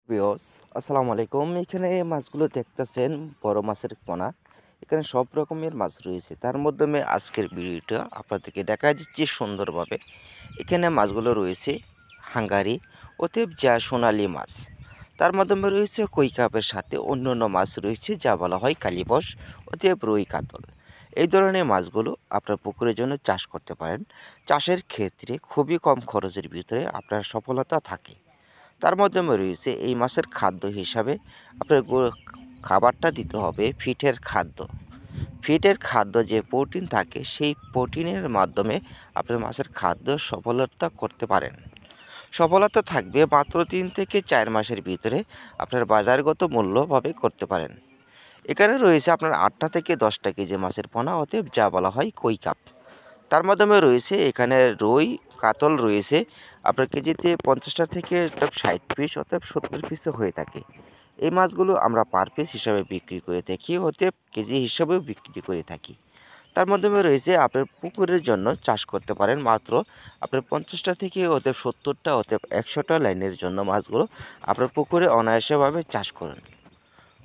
Viewers আসসালামু আলাইকুম। এখানে মাছগুলো দেখতেছেন বড় মাছের পোনা। এখানে সব রকমের মাছ রয়েছে। তার মাধ্যমে আজকের ভিডিওটা আপনাদেরকে দেখা যাচ্ছে সুন্দরভাবে। এখানে মাছগুলো রয়েছে হাঙ্গারি, অতএব যা সোনালী মাছ। তার মাধ্যমে রয়েছে কই কাপের সাথে অন্যান্য মাছ রয়েছে যা বলা হয় কালীবস, অতএব রুই কাতল। এই ধরনের মাছগুলো আপনার পুকুরের জন্য চাষ করতে পারেন। চাষের ক্ষেত্রে খুবই কম খরচের ভিতরে আপনার সফলতা থাকে। তার মাধ্যমে রয়েছে এই মাছের খাদ্য হিসাবে আপনার খাবারটা দিতে হবে ফিটের খাদ্য। ফিটের খাদ্য যে প্রোটিন থাকে সেই প্রোটিনের মাধ্যমে আপনার মাছের খাদ্য সফলতা করতে পারেন। সফলতা থাকবে মাত্র ৩ থেকে ৪ মাসের ভিতরে আপনার বাজারগত মূল্যভাবে করতে পারেন। এখানে রয়েছে আপনার ৮টা থেকে ১০টা কেজি মাছের পোনা, অতএব যা বলা হয় কই কাপ। তার মাধ্যমে রয়েছে এখানে রুই, কাতল রয়েছে আপনার কেজিতে ৫০টা থেকে ৬০ পিস অর্থাৎ ৭০ পিসও হয়ে থাকে। এই মাছগুলো আমরা পার পিস হিসাবে বিক্রি করে থাকি, অতএব কেজি হিসাবেও বিক্রি করে থাকি। তার মাধ্যমে রয়েছে আপনার পুকুরের জন্য চাষ করতে পারেন মাত্র আপনার ৫০টা থেকে অতএব ৭০টা অতএব ১০০টা লাইনের জন্য মাছগুলো আপনার পুকুরে অনায়াসভাবে চাষ করুন।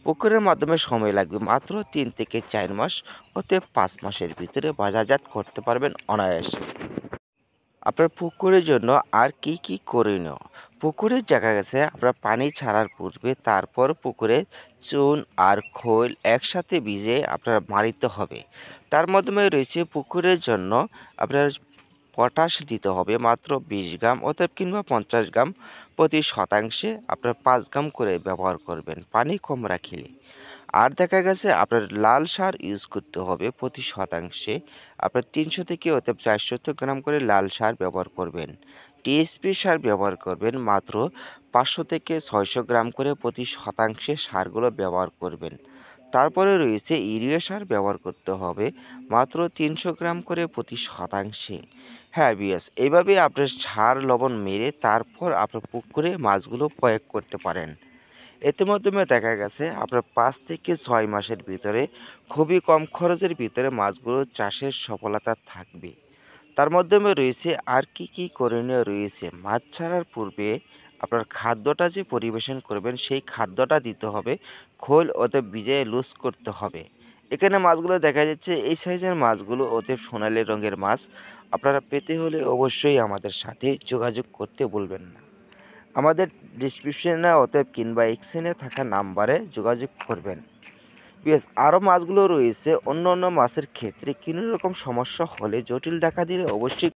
পুকুরের মাধ্যমে সময় লাগবে মাত্র ৩ থেকে ৪ মাস, অতএব ৫ মাসের ভিতরে বাজারজাত করতে পারবেন অনায়াসে। আপনার পুকুরের জন্য আর কি করণীয়? পুকুরের দেখা গেছে আপনার পানি ছাড়ার পূর্বে তারপর পুকুরে চুন আর খৈল একসাথে ভিজিয়ে আপনার মাড়িতে হবে। তার মাধ্যমে রয়েছে পুকুরের জন্য আপনার পটাশ দিতে হবে মাত্র ২০ গ্রাম অতএব কিংবা ৫০ গ্রাম প্রতি শতাংশে আপনার ৫ গ্রাম করে ব্যবহার করবেন পানি কম রাখিলে। আর দেখা গেছে আপনার লাল সার ইউজ করতে হবে প্রতি শতাংশে আপনার ৩০০ থেকে অতএব ৪০০ গ্রাম করে লাল সার ব্যবহার করবেন। টিএসপি সার ব্যবহার করবেন মাত্র ৫০০ থেকে ৬০০ গ্রাম করে প্রতি শতাংশে সারগুলো ব্যবহার করবেন। তারপরে রয়েছে ইউরিয়া সার ব্যবহার করতে হবে মাত্র ৩০০ গ্রাম করে প্রতি শতাংশে। হ্যাঁ বিয়াস, এইভাবে আপনার সার লবণ মেরে তারপর আপনার পুকুরে মাছগুলো প্রয়োগ করতে পারেন। এতে মাধ্যমে দেখা গেছে আপনার ৫ থেকে ৬ মাসের ভিতরে খুবই কম খরচের ভিতরে মাছগুলো চাষের সফলতা থাকবে। তার মাধ্যমে রয়েছে আর কি করণীয় রয়েছে? মাছ ছাড়ার পূর্বে আপনার খাদ্যটা যে পরিবেশন করবেন সেই খাদ্যটা দিতে হবে খোল অতএব ভিজিয়ে লুজ করতে হবে। এখানে মাছগুলো দেখা যাচ্ছে এই সাইজের মাছগুলো অতএব সোনালী রঙের মাছ। আপনারা পেতে হলে অবশ্যই আমাদের সাথে যোগাযোগ করতে ভুলবেন না। আমাদের ডিসক্রিপশনে অতএব কিংবা স্ক্রিনে থাকা নাম্বারে যোগাযোগ করবেন। বেশ আরও মাছগুলো রয়েছে অন্য মাছের ক্ষেত্রে কোনো রকম সমস্যা হলে জটিল দেখা দিলে অবশ্যই